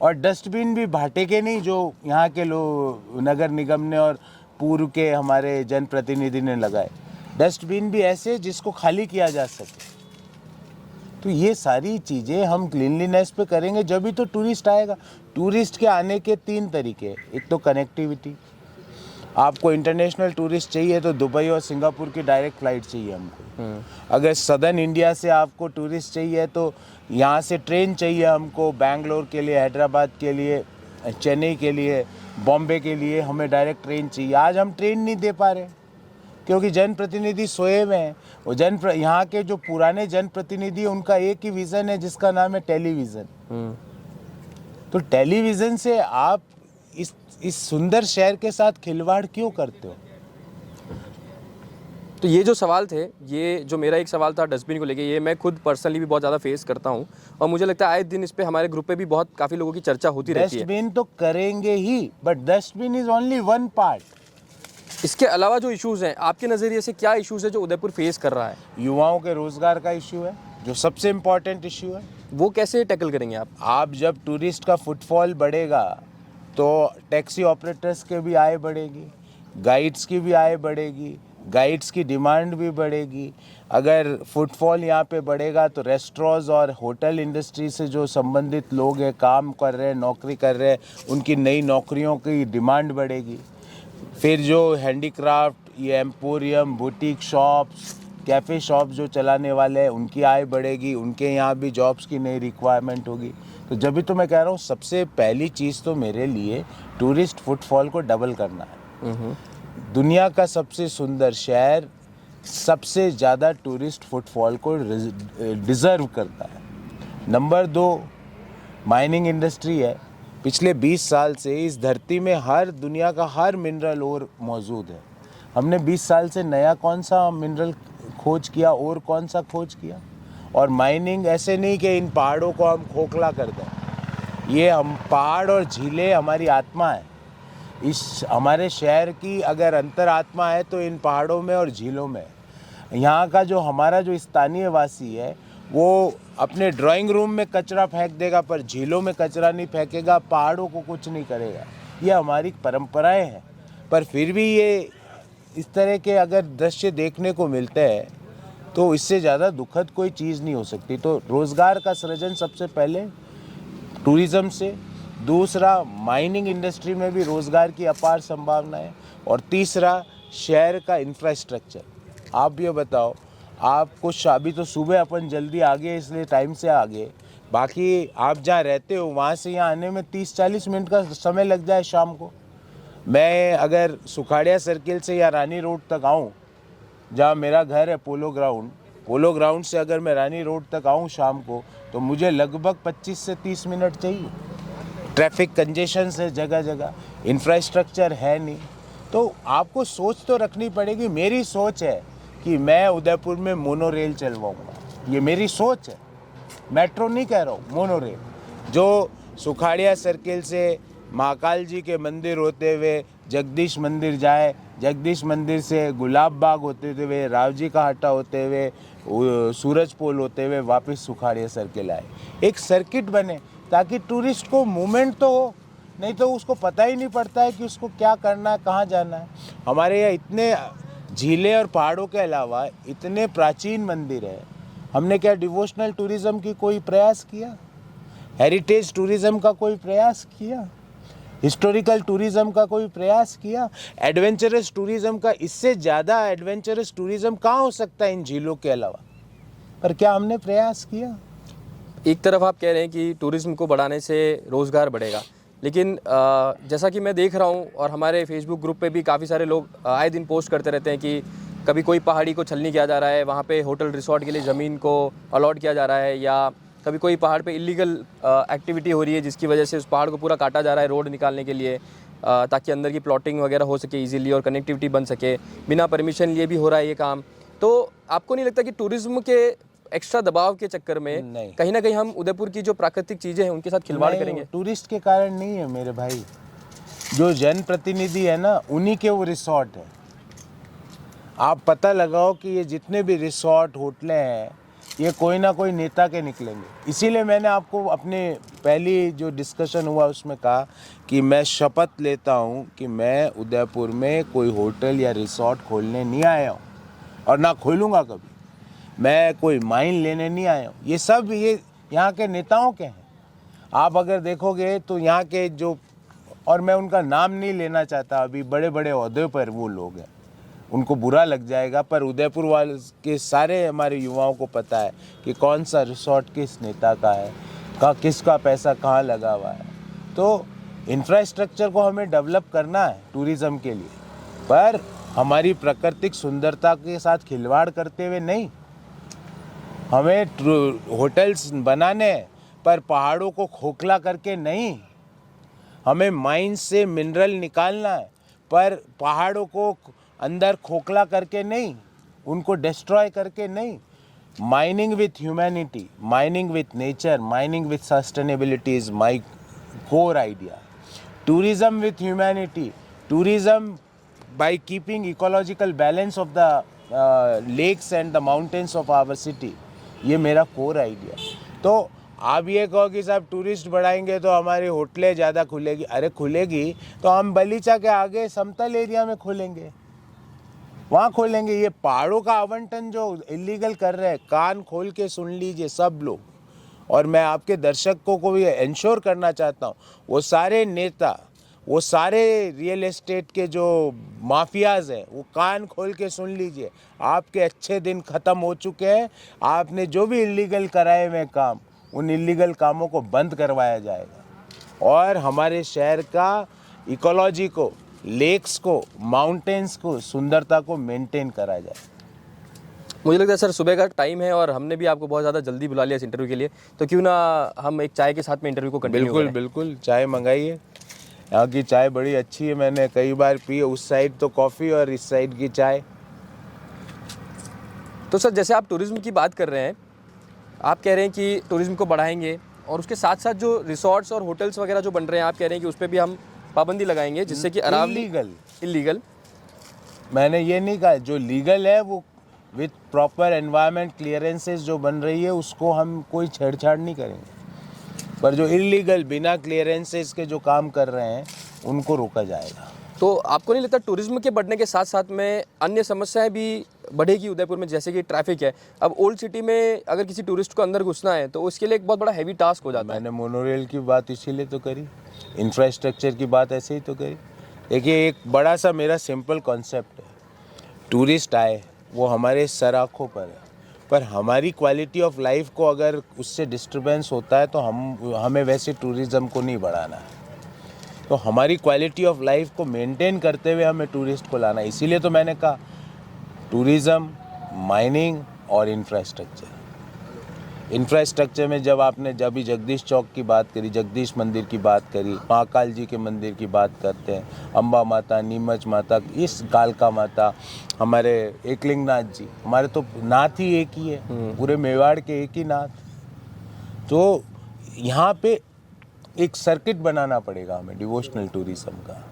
और डस्टबिन भी भाटे के नहीं जो यहाँ के लोग नगर निगम ने और पूर्व के हमारे जनप्रतिनिधि ने लगाए। डस्टबिन भी ऐसे जिसको खाली किया जा सके। तो ये सारी चीज़ें हम क्लीनलीनेस पे करेंगे जब भी तो टूरिस्ट आएगा। टूरिस्ट के आने के 3 तरीके, एक तो कनेक्टिविटी। आपको इंटरनेशनल टूरिस्ट चाहिए तो दुबई और सिंगापुर की डायरेक्ट फ़्लाइट चाहिए हमको। अगर सदर्न इंडिया से आपको टूरिस्ट चाहिए तो यहाँ से ट्रेन चाहिए हमको, बैंगलोर के लिए, हैदराबाद के लिए, चेन्नई के लिए, बॉम्बे के लिए हमें डायरेक्ट ट्रेन चाहिए। आज हम ट्रेन नहीं दे पा रहे क्योंकि जनप्रतिनिधि सोए हुए हैं। वो यहाँ के जो पुराने जनप्रतिनिधि हैं उनका एक ही विज़न है जिसका नाम है टेलीविज़न। तो टेलीविज़न से आप इस सुंदर शहर के साथ खिलवाड़ क्यों करते हो? तो ये जो सवाल थे, ये जो मेरा एक सवाल था डस्टबिन को लेके, ये मैं खुद पर्सनली भी बहुत ज़्यादा फेस करता हूँ और मुझे लगता है आए दिन इस पे हमारे ग्रुप पे भी बहुत काफ़ी लोगों की चर्चा होती रहती है। डस्टबिन तो करेंगे ही, but dustbin is only one part. इसके अलावा जो इश्यूज़ हैं, आपके नज़रिए से क्या इश्यूज़ है जो उदयपुर फेस कर रहा है? युवाओं के रोज़गार का इश्यू है जो सबसे इम्पॉर्टेंट इश्यू है। वो कैसे टैकल करेंगे आप? आप जब टूरिस्ट का फुटफॉल बढ़ेगा तो टैक्सी ऑपरेटर्स के भी आय बढ़ेगी, गाइड्स की भी आय बढ़ेगी, गाइड्स की डिमांड भी बढ़ेगी। अगर फुटफॉल यहाँ पे बढ़ेगा तो रेस्टोरेंट्स और होटल इंडस्ट्री से जो संबंधित लोग हैं, काम कर रहे हैं, नौकरी कर रहे हैं, उनकी नई नौकरियों की डिमांड बढ़ेगी। फिर जो हैंडीक्राफ्ट, ये emporium, boutique shops, cafe shops जो चलाने वाले हैं उनकी आय बढ़ेगी, उनके यहाँ भी जॉब्स की नई रिक्वायरमेंट होगी। तो जब भी तो मैं कह रहा हूँ सबसे पहली चीज़ तो मेरे लिए टूरिस्ट फुटफॉल को डबल करना है। दुनिया का सबसे सुंदर शहर सबसे ज़्यादा टूरिस्ट फुटफॉल को डिज़र्व करता है। नंबर 2 माइनिंग इंडस्ट्री है। पिछले 20 साल से इस धरती में हर दुनिया का हर मिनरल और मौजूद है। हमने 20 साल से नया कौन सा मिनरल खोज किया और कौन सा खोज किया? और माइनिंग ऐसे नहीं कि इन पहाड़ों को हम खोखला कर दें। ये हम पहाड़ और झीलें हमारी आत्मा है। इस हमारे शहर की अगर अंतरात्मा है तो इन पहाड़ों में और झीलों में। यहाँ का जो हमारा जो स्थानीय वासी है वो अपने ड्राइंग रूम में कचरा फेंक देगा पर झीलों में कचरा नहीं फेंकेगा, पहाड़ों को कुछ नहीं करेगा। ये हमारी परंपराएं हैं। पर फिर भी ये इस तरह के अगर दृश्य देखने को मिलते हैं तो इससे ज़्यादा दुखद कोई चीज़ नहीं हो सकती। तो रोज़गार का सृजन सबसे पहले टूरिज़्म से, दूसरा माइनिंग इंडस्ट्री में भी रोज़गार की अपार संभावना है, और तीसरा शहर का इंफ्रास्ट्रक्चर। आप ये बताओ, आपको अभी तो सुबह अपन जल्दी आ गए इसलिए टाइम से आ गए, बाकी आप जहाँ रहते हो वहाँ से यहाँ आने में 30-40 मिनट का समय लग जाए शाम को। मैं अगर सुखाड़िया सर्किल से या रानी रोड तक आऊँ जहाँ मेरा घर है पोलो ग्राउंड से अगर मैं रानी रोड तक आऊँ शाम को तो मुझे लगभग 25 से 30 मिनट चाहिए। ट्रैफिक कंजेशन है जगह जगह, इंफ्रास्ट्रक्चर है नहीं। तो आपको सोच तो रखनी पड़ेगी। मेरी सोच है कि मैं उदयपुर में मोनो रेल चलवाऊँगा, ये मेरी सोच है। मेट्रो नहीं कह रहा हूँ, मोनो रेल, जो सुखाड़िया सर्किल से महाकाल जी के मंदिर होते हुए जगदीश मंदिर जाए, जगदीश मंदिर से गुलाब बाग होते हुए, रावजी का हट्टा होते हुए, सूरज पोल होते हुए वापस सुखाड़िया सर्किल आए। एक सर्किट बने ताकि टूरिस्ट को मूवमेंट तो हो, नहीं तो उसको पता ही नहीं पड़ता है कि उसको क्या करना है, कहाँ जाना है। हमारे यहाँ इतने झीलें और पहाड़ों के अलावा इतने प्राचीन मंदिर है, हमने क्या डिवोशनल टूरिज़्म की कोई प्रयास किया? हेरिटेज टूरिज़्म का कोई प्रयास किया? हिस्टोरिकल टूरिज़्म का कोई प्रयास किया? एडवेंचरस टूरिज़्म का इससे ज़्यादा एडवेंचरस टूरिज़्म कहाँ हो सकता है इन झीलों के अलावा? पर क्या हमने प्रयास किया? एक तरफ आप कह रहे हैं कि टूरिज्म को बढ़ाने से रोज़गार बढ़ेगा, लेकिन जैसा कि मैं देख रहा हूं और हमारे फेसबुक ग्रुप पे भी काफ़ी सारे लोग आए दिन पोस्ट करते रहते हैं कि कभी कोई पहाड़ी को छलनी किया जा रहा है, वहाँ पे होटल रिसोर्ट के लिए ज़मीन को अलॉट किया जा रहा है, या कभी कोई पहाड़ पे इलीगल एक्टिविटी हो रही है जिसकी वजह से उस पहाड़ को पूरा काटा जा रहा है रोड निकालने के लिए, ताकि अंदर की प्लॉटिंग वगैरह हो सके इजीली और कनेक्टिविटी बन सके। बिना परमिशन लिए भी हो रहा है ये काम। तो आपको नहीं लगता कि टूरिज्म के एक्स्ट्रा दबाव के चक्कर में नहीं। कहीं ना कहीं हम उदयपुर की जो प्राकृतिक चीज़ें हैं उनके साथ खिलवाड़ नहीं, करेंगे? टूरिस्ट के कारण नहीं है मेरे भाई, जो जनप्रतिनिधि है ना उन्हीं के वो रिसोर्ट है। आप पता लगाओ कि ये जितने भी रिसोर्ट होटलें हैं ये कोई ना कोई नेता के निकलेंगे। इसीलिए मैंने आपको अपने पहली जो डिस्कशन हुआ उसमें कहा कि मैं शपथ लेता हूँ कि मैं उदयपुर में कोई होटल या रिसोर्ट खोलने नहीं आया हूँ और ना खोलूँगा कभी। मैं कोई माइन लेने नहीं आया हूँ। ये सब ये यहाँ के नेताओं के हैं। आप अगर देखोगे तो यहाँ के जो, और मैं उनका नाम नहीं लेना चाहता, अभी बड़े बड़े ओहदे पर वो लोग हैं, उनको बुरा लग जाएगा, पर उदयपुर वाले के सारे हमारे युवाओं को पता है कि कौन सा रिसोर्ट किस नेता का है, किसका पैसा कहाँ लगा हुआ है। तो इंफ्रास्ट्रक्चर को हमें डेवलप करना है टूरिज़्म के लिए, पर हमारी प्राकृतिक सुंदरता के साथ खिलवाड़ करते हुए नहीं। हमें होटल्स बनाने हैं पर पहाड़ों को खोखला करके नहीं। हमें माइंस से मिनरल निकालना है पर पहाड़ों को अंदर खोखला करके नहीं, उनको डिस्ट्रॉय करके नहीं। Mining with humanity, mining with nature, mining with sustainability is my core idea. Tourism with humanity, tourism by keeping ecological balance of the lakes and the mountains of our city, ये मेरा core idea. तो आप ये कहो कि साहब tourist बढ़ाएंगे तो हमारी होटलें ज़्यादा खुलेगी। अरे खुलेगी तो हम बलीचा के आगे समतल एरिया में खोलेंगे, वहाँ खोलेंगे। ये पहाड़ों का आवंटन जो इलीगल कर रहे हैं, कान खोल के सुन लीजिए सब लोग, और मैं आपके दर्शकों को भी इंश्योर करना चाहता हूँ, वो सारे नेता, वो सारे रियल एस्टेट के जो माफियाज हैं, वो कान खोल के सुन लीजिए। आपके अच्छे दिन ख़त्म हो चुके हैं। आपने जो भी इलीगल कराए हुए काम, उन इलीगल कामों को बंद करवाया जाएगा और हमारे शहर का इकोलॉजी को, लेक्स को, माउंटेन्स को, सुंदरता को मेंटेन करा जाए। मुझे लगता है सर सुबह का टाइम है और हमने भी आपको बहुत ज़्यादा जल्दी बुला लिया इस इंटरव्यू के लिए, तो क्यों ना हम एक चाय के साथ में इंटरव्यू को कंटिन्यू करें? बिल्कुल, चाय मंगाइए। यहाँ की चाय बड़ी अच्छी है, मैंने कई बार पी है। उस साइड तो कॉफ़ी और इस साइड की चाय। तो सर जैसे आप टूरिज़्म की बात कर रहे हैं, आप कह रहे हैं कि टूरिज़्म को बढ़ाएंगे और उसके साथ साथ जो रिसोर्ट्स और होटल्स वगैरह जो बन रहे हैं, आप कह रहे हैं कि उस पर भी हम पाबंदी लगाएंगे जिससे कि इलीगल। मैंने ये नहीं कहा, जो लीगल है वो विथ प्रॉपर एनवायरनमेंट क्लियरेंसेस जो बन रही है उसको हम कोई छेड़छाड़ नहीं करेंगे, पर जो इलीगल बिना क्लियरेंसेस के जो काम कर रहे हैं उनको रोका जाएगा। तो आपको नहीं लगता टूरिज्म के बढ़ने के साथ साथ में अन्य समस्याएं भी बढ़ेगी उदयपुर में, जैसे कि ट्रैफिक है? अब ओल्ड सिटी में अगर किसी टूरिस्ट को अंदर घुसना है तो उसके लिए एक बहुत बड़ा हैवी टास्क हो जाता है। मैंने मोनोरेल की बात इसीलिए तो करी, इंफ्रास्ट्रक्चर की बात ऐसे ही तो करी। देखिए, एक बड़ा सा मेरा सिंपल कॉन्सेप्ट है, टूरिस्ट आए वो हमारे सर आँखों पर है, पर हमारी क्वालिटी ऑफ लाइफ को अगर उससे डिस्टर्बेंस होता है तो हमें वैसे टूरिज़्म को नहीं बढ़ाना है। तो हमारी क्वालिटी ऑफ लाइफ को मेंटेन करते हुए हमें टूरिस्ट को लाना है। इसीलिए तो मैंने कहा टूरिज़्म, माइनिंग और इंफ्रास्ट्रक्चर। इंफ्रास्ट्रक्चर में जब आपने जब भी जगदीश चौक की बात करी, जगदीश मंदिर की बात करी, महाकाल जी के मंदिर की बात करते हैं, अम्बा माता, नीमच माता, इस कालका माता, हमारे एकलिंगनाथ जी, हमारे तो नाथ ही एक ही है, पूरे मेवाड़ के एक ही नाथ। तो यहाँ पे एक सर्किट बनाना पड़ेगा हमें डिवोशनल टूरिज्म का।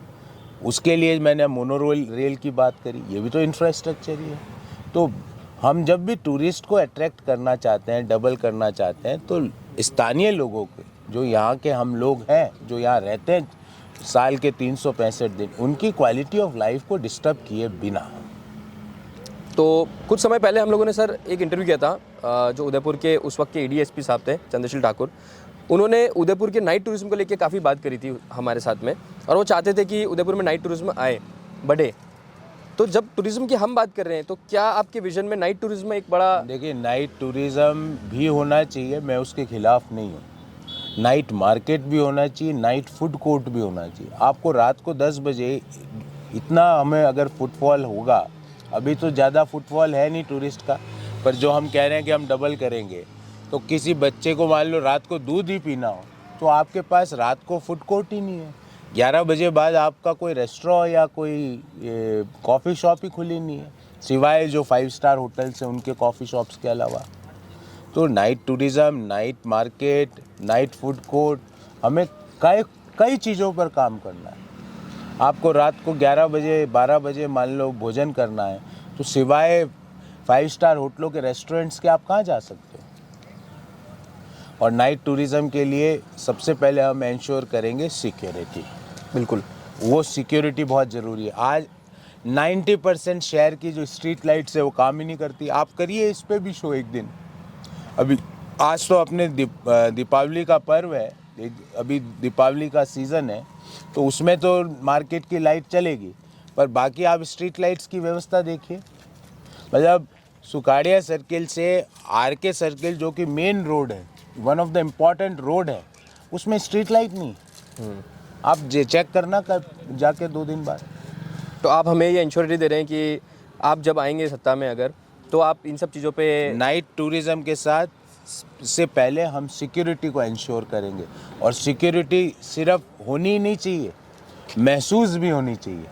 उसके लिए मैंने मोनोरेल रेल की बात करी, ये भी तो इंफ्रास्ट्रक्चर ही है। तो हम जब भी टूरिस्ट को अट्रैक्ट करना चाहते हैं, डबल करना चाहते हैं, तो स्थानीय लोगों के, जो यहाँ के हम लोग हैं, जो यहाँ रहते हैं साल के 365 दिन, उनकी क्वालिटी ऑफ लाइफ को डिस्टर्ब किए बिना। तो कुछ समय पहले हम लोगों ने सर एक इंटरव्यू किया था जो उदयपुर के उस वक्त के एडीएसपी साहब थे चंद्रशील ठाकुर। उन्होंने उदयपुर के नाइट टूरिज्म को लेकर काफ़ी बात करी थी हमारे साथ में, और वो चाहते थे कि उदयपुर में नाइट टूरिज्म आए, बढ़े। तो जब टूरिज्म की हम बात कर रहे हैं तो क्या आपके विजन में नाइट टूरिज्म एक बड़ा? देखिए, नाइट टूरिज्म भी होना चाहिए, मैं उसके खिलाफ नहीं हूँ। नाइट मार्केट भी होना चाहिए, नाइट फूड कोर्ट भी होना चाहिए। आपको रात को 10 बजे इतना हमें अगर फुटफॉल होगा, अभी तो ज़्यादा फुटफॉल है नहीं टूरिस्ट का, पर जो हम कह रहे हैं कि हम डबल करेंगे, तो किसी बच्चे को मान लो रात को दूध ही पीना हो, तो आपके पास रात को फूड कोर्ट ही नहीं है। 11 बजे बाद आपका कोई रेस्टोरेंट या कोई कॉफ़ी शॉप ही खुली नहीं है, सिवाय जो 5 स्टार होटल्स हैं उनके कॉफ़ी शॉप्स के अलावा। तो night tourism, night market, night food court, हमें कई चीज़ों पर काम करना है। आपको रात को 11 बजे 12 बजे मान लो भोजन करना है, तो सिवाय 5 स्टार होटलों के रेस्टोरेंट्स के आप कहाँ जा सकते हो? और नाइट टूरिज़्म के लिए सबसे पहले हम इंश्योर करेंगे सिक्योरिटी। बिल्कुल, वो सिक्योरिटी बहुत ज़रूरी है। आज 90% शहर की जो स्ट्रीट लाइट्स है वो काम ही नहीं करती। आप करिए इस पे भी शो एक दिन। अभी आज तो अपने दीपावली का पर्व है, अभी दीपावली का सीज़न है, तो उसमें तो मार्केट की लाइट चलेगी, पर बाकी आप स्ट्रीट लाइट्स की व्यवस्था देखिए। मतलब सुकाड़िया सर्किल से आरके सर्किल, जो कि मेन रोड है, one of the important road है, उसमें स्ट्रीट लाइट नहीं। आप चेक करना कब जाके 2 दिन बाद। तो आप हमें ये इंश्योरिटी दे रहे हैं कि आप जब आएंगे सत्ता में अगर, तो आप इन सब चीज़ों पे नाइट टूरिज़्म के साथ से पहले हम सिक्योरिटी को इंश्योर करेंगे, और सिक्योरिटी सिर्फ होनी ही नहीं चाहिए, महसूस भी होनी चाहिए।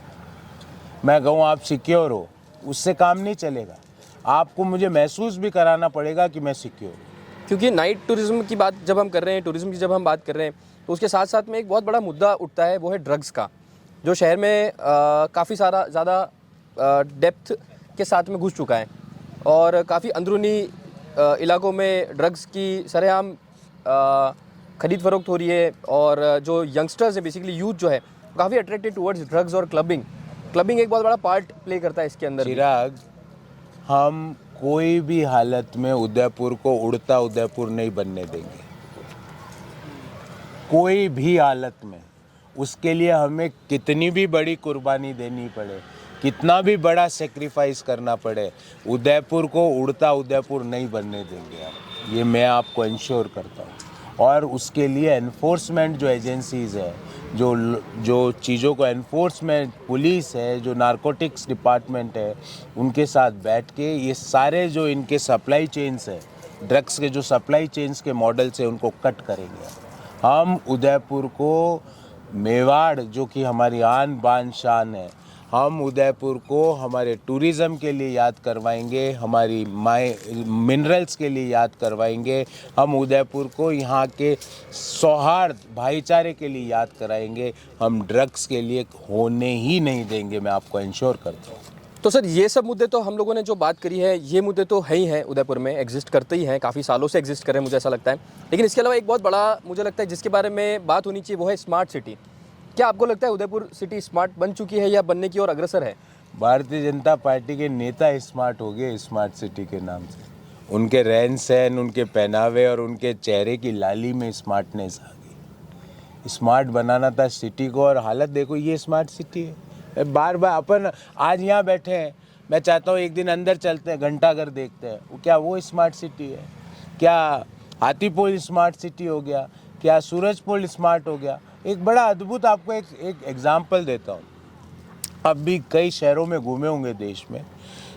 मैं कहूँ आप सिक्योर हो, उससे काम नहीं चलेगा, आपको मुझे महसूस भी कराना पड़ेगा कि मैं सिक्योर हूँ। क्योंकि नाइट टूरिज्म की बात जब हम कर रहे हैं, टूरिज्म की जब हम बात कर रहे हैं, तो उसके साथ साथ में एक बहुत बड़ा मुद्दा उठता है, वो है ड्रग्स का, जो शहर में काफ़ी सारा ज़्यादा डेप्थ के साथ में घुस चुका है, और काफ़ी अंदरूनी इलाकों में ड्रग्स की सरेआम खरीद फरोख्त हो रही है, और जो यंगस्टर्स हैं, बेसिकली यूथ जो है, काफ़ी अट्रैक्टेड टुवर्ड्स ड्रग्स और क्लबिंग एक बहुत बड़ा पार्ट प्ले करता है इसके अंदर भी। चिराग, हम कोई भी हालत में उदयपुर को उड़ता उदयपुर नहीं बनने देंगे, कोई भी हालत में। उसके लिए हमें कितनी भी बड़ी कुर्बानी देनी पड़े, कितना भी बड़ा सेक्रीफाइस करना पड़े, उदयपुर को उड़ता उदयपुर नहीं बनने देंगे हम, ये मैं आपको इंश्योर करता हूँ। और उसके लिए एनफोर्समेंट जो एजेंसीज़ है, जो चीज़ों को एनफोर्समेंट, पुलिस है, जो नारकोटिक्स डिपार्टमेंट है, उनके साथ बैठ के ये सारे जो इनके सप्लाई चेन्स है, ड्रग्स के जो सप्लाई चेन्स के मॉडल्स है, उनको कट करेंगे। हम उदयपुर को, मेवाड़ जो कि हमारी आन बान शान है, हम उदयपुर को हमारे टूरिज़्म के लिए याद करवाएंगे, हमारी मिनरल्स के लिए याद करवाएंगे, हम उदयपुर को यहाँ के सौहार्द भाईचारे के लिए याद कराएंगे, हम ड्रग्स के लिए होने ही नहीं देंगे, मैं आपको इंश्योर करता हूँ। तो सर, ये सब मुद्दे तो हम लोगों ने जो बात करी है, ये मुद्दे तो है ही हैं, उदयपुर में एग्जिस्ट करते ही हैं, काफ़ी सालों से एग्जिस्ट कर रहे हैं, मुझे ऐसा लगता है। लेकिन इसके अलावा एक बहुत बड़ा मुझे लगता है जिसके बारे में बात होनी चाहिए, वो है स्मार्ट सिटी। क्या आपको लगता है उदयपुर सिटी स्मार्ट बन चुकी है या बनने की ओर अग्रसर है? भारतीय जनता पार्टी के नेता स्मार्ट हो गए स्मार्ट सिटी के नाम से। उनके रहन सहन, उनके पहनावे और उनके चेहरे की लाली में स्मार्टनेस आ गई। स्मार्ट बनाना था सिटी को, और हालत देखो, ये स्मार्ट सिटी है। बार बार अपन आज यहाँ बैठे हैं, मैं चाहता हूँ एक दिन अंदर चलते हैं, घंटाघर देखते हैं, क्या वो स्मार्ट सिटी है? क्या हाथीपोल स्मार्ट सिटी हो गया? क्या सूरजपोल स्मार्ट हो गया? एक बड़ा अद्भुत आपको एक एग्जाम्पल देता हूँ। अब भी कई शहरों में घूमे होंगे देश में,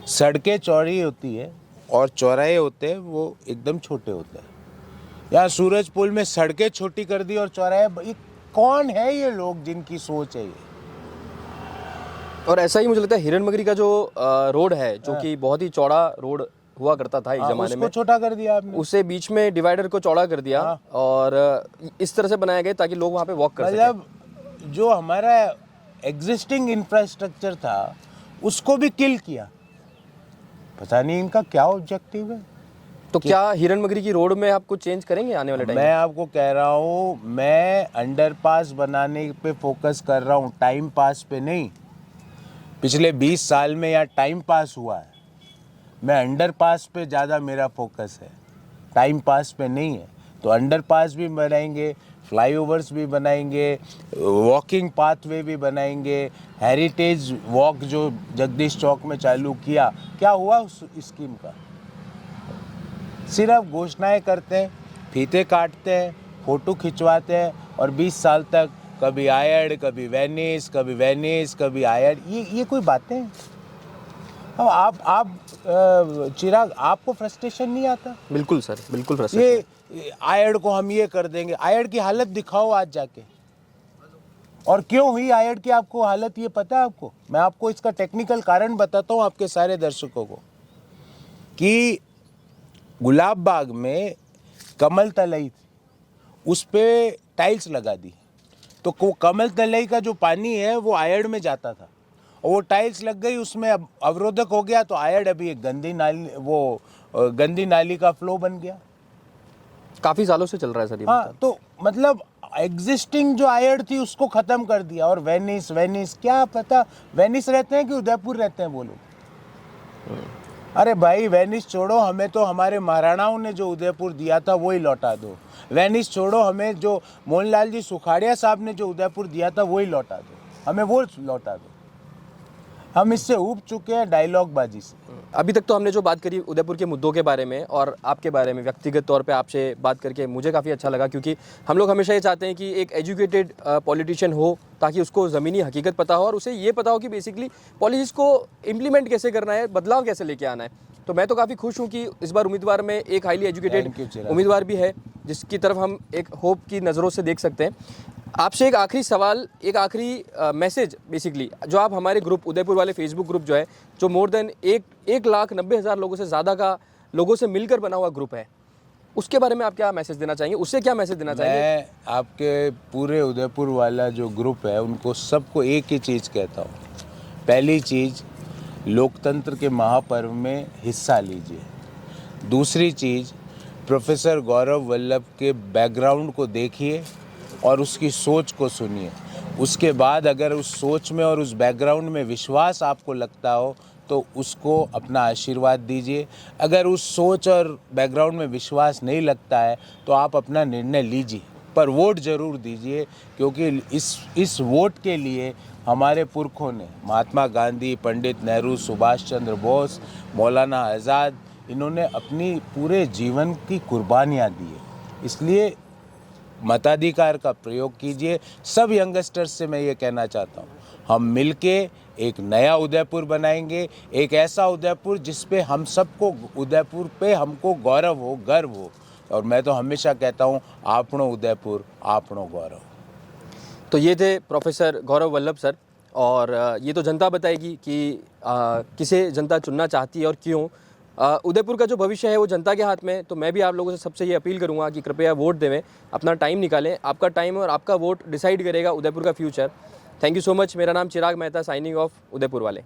सड़कें चौड़ी होती है और चौराहे होते हैं वो एकदम छोटे होते हैं। यहाँ सूरजपुर में सड़कें छोटी कर दी और चौराहे, ये कौन है ये लोग जिनकी सोच है ये? और ऐसा ही मुझे लगता है हिरन का जो रोड है, जो कि बहुत ही चौड़ा रोड हुआ करता था एक ज़माने उसको में, छोटा कर दिया आपने। उसे बीच में डिवाइडर को चौड़ा कर दिया और इस तरह से बनाया गया ताकि लोग वहाँ पे वॉक कर सकें। मतलब जो हमारा एग्जिस्टिंग इंफ्रास्ट्रक्चर था उसको भी किल किया। पता नहीं इनका क्या ऑब्जेक्टिव है। तो क्या हिरन की रोड में आप कुछ चेंज करेंगे आने वाले टाइम मैं आपको कह रहा हूँ, मैं अंडरपास बनाने पे फोकस कर रहा हूँ, टाइम पास पे नहीं। पिछले 20 साल में यहाँ टाइम पास हुआ है, मैं अंडरपास पे ज़्यादा मेरा फोकस है, टाइम पास पे नहीं है। तो अंडरपास भी बनाएंगे, फ्लाईओवर्स भी बनाएंगे, वॉकिंग पाथवे भी बनाएंगे। हेरिटेज वॉक जो जगदीश चौक में चालू किया, क्या हुआ उस स्कीम का? सिर्फ घोषणाएं करते हैं, फीते काटते हैं, फ़ोटो खिंचवाते हैं और 20 साल तक कभी आयड, कभी वेनिस, कभी वेनिस, कभी आयड। ये कोई बातें हैं? अब आप चिराग, आपको फ्रस्ट्रेशन नहीं आता? बिल्कुल सर, बिल्कुल ये आयड को हम ये कर देंगे। आयड की हालत दिखाओ आज जाके, और क्यों हुई आयड की आपको हालत, ये पता है आपको? मैं आपको इसका टेक्निकल कारण बताता हूँ आपके सारे दर्शकों को, कि गुलाब बाग में कमल तलई थी, उस पे टाइल्स लगा दी, तो कमल तलई का जो पानी है वो आयड में जाता था और वो टाइल्स लग गई, उसमें अब अवरोधक हो गया, तो आयड अभी एक गंदी नाली का फ्लो बन गया। काफ़ी सालों से चल रहा है सर ये। हाँ, तो मतलब एग्जिस्टिंग जो आयड थी उसको ख़त्म कर दिया। और वेनिस क्या पता वेनिस रहते हैं कि उदयपुर रहते हैं वो लोग। अरे भाई, वेनिस छोड़ो, हमें तो हमारे महाराणाओं ने जो उदयपुर दिया था वही लौटा दो। वेनिस छोड़ो, हमें जो मोहनलाल जी सुखाड़िया साहब ने जो उदयपुर दिया था वही लौटा दो, हमें वो लौटा दो। हम इससे ऊब चुके हैं डायलॉग बाजी से। अभी तक तो हमने जो बात करी उदयपुर के मुद्दों के बारे में और आपके बारे में, व्यक्तिगत तौर पे आपसे बात करके मुझे काफ़ी अच्छा लगा, क्योंकि हम लोग हमेशा ये चाहते हैं कि एक एजुकेटेड पॉलिटिशियन हो ताकि उसको ज़मीनी हकीकत पता हो और उसे ये पता हो कि बेसिकली पॉलिसीज़ को इम्प्लीमेंट कैसे करना है, बदलाव कैसे लेके आना है। तो मैं तो काफ़ी खुश हूँ कि इस बार उम्मीदवार में एक हाईली एजुकेटेड उम्मीदवार भी है, जिसकी तरफ हम एक होप की नज़रों से देख सकते हैं। आपसे एक आखिरी सवाल, एक आखिरी मैसेज बेसिकली, जो आप हमारे ग्रुप उदयपुर वाले फेसबुक ग्रुप जो है, जो मोर देन 1,90,000 लोगों से ज़्यादा का लोगों से मिलकर बना हुआ ग्रुप है, उसके बारे में आप क्या मैसेज देना चाहेंगे? उससे क्या मैसेज देना चाहेंगे? मैं आपके पूरे उदयपुर वाला जो ग्रुप है उनको सबको एक ही चीज़ कहता हूँ। पहली चीज़, लोकतंत्र के महापर्व में हिस्सा लीजिए। दूसरी चीज़, प्रोफेसर गौरव वल्लभ के बैकग्राउंड को देखिए और उसकी सोच को सुनिए। उसके बाद अगर उस सोच में और उस बैकग्राउंड में विश्वास आपको लगता हो तो उसको अपना आशीर्वाद दीजिए। अगर उस सोच और बैकग्राउंड में विश्वास नहीं लगता है तो आप अपना निर्णय लीजिए, पर वोट ज़रूर दीजिए, क्योंकि इस वोट के लिए हमारे पुरखों ने, महात्मा गांधी, पंडित नेहरू, सुभाष चंद्र बोस, मौलाना आज़ाद, इन्होंने अपनी पूरे जीवन की कुर्बानियाँ दी है। इसलिए मताधिकार का प्रयोग कीजिए। सब यंगस्टर्स से मैं ये कहना चाहता हूँ, हम मिलके एक नया उदयपुर बनाएंगे, एक ऐसा उदयपुर जिस पे हम सबको, उदयपुर पे हमको गौरव हो, गर्व हो। और मैं तो हमेशा कहता हूँ, आपनो उदयपुर, आपनो गौरव। तो ये थे प्रोफेसर गौरव वल्लभ सर, और ये तो जनता बताएगी कि किसे जनता चुनना चाहती है और क्यों। उदयपुर का जो भविष्य है वो जनता के हाथ में है। तो मैं भी आप लोगों से सबसे ये अपील करूंगा कि कृपया वोट देवें, अपना टाइम निकालें। आपका टाइम और आपका वोट डिसाइड करेगा उदयपुर का future. Thank you so much. मेरा नाम चिराग मेहता, साइनिंग ऑफ उदयपुर वाले।